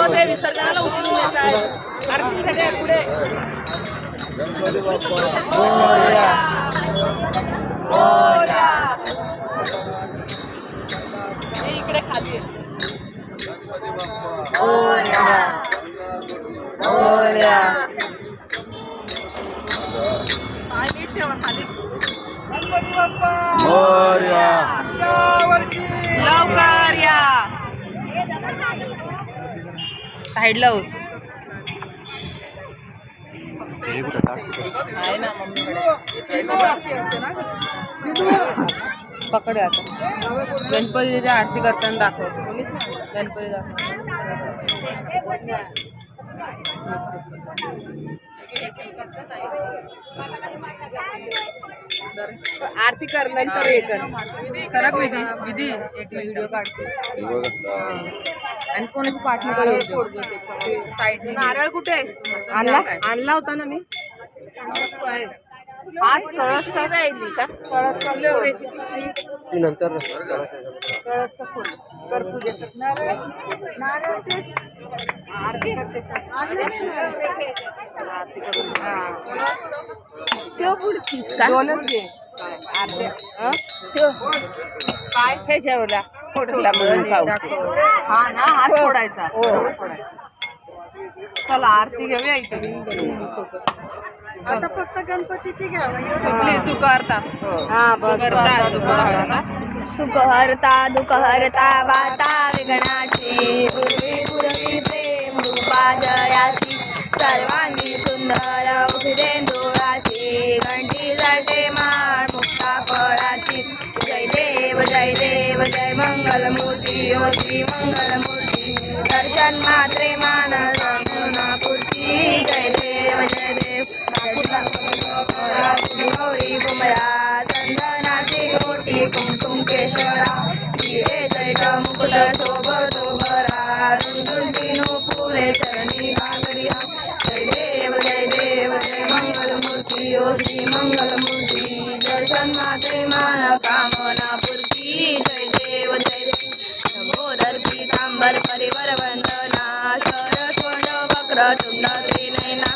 ते विसर्जनाला उचलून येत आहेत आरतीकडे पुढे इकडे खाली पाय ठेवा खाली लवकर या साईडला होत आहे ना पकड आता गणपतीची आरती करताना दाखव गणपती दाखव आरती करणार सर एक सरक विधी विधी एक व्हिडिओ काढते आणि कोणाची पाठणी करू साईड नारळ कुठे आणला होता ना मी आज कळस का राहिली का कळस नंतर कळसचं फुल कर्पूर नारळाचे आरती करते दोनच घे आरती काय ह्याच्यावरला फोटोला हा ना हात फोडायचा चला आरती घेऊया इथे आता फक्त गणपतीची घ्यावी सुखहर्ता सुखहर्ता दुःखहर्ता वार्ता विघ्नाची पूर्वी पूर्वी प्रेम रूपा जयाची सर्वांगी सुंदर उभिरेंदुळाची घंटी जटे माळ मुक्ता फळाची जय देव जय मंगलमूर्ती ओ श्री मंगलमूर्ती दर्शन मात्रे मानस पूर्ती जय देव गौरी कुमरा चंदनाची कोटी कुमकुम केशरा हिरे जैट मुकुट शोभतो भरा रुंदुंटीनो पुरे चरणी घागरिया जय देव जय मंगलमूर्ती ओ श्री मंगलमूर्ती दर्शन माते मान कामना पूर्ती जय देव शंभोदर पीतांबर परिवर वंदना सरस्वंड वक्र तुंड त्रिनयना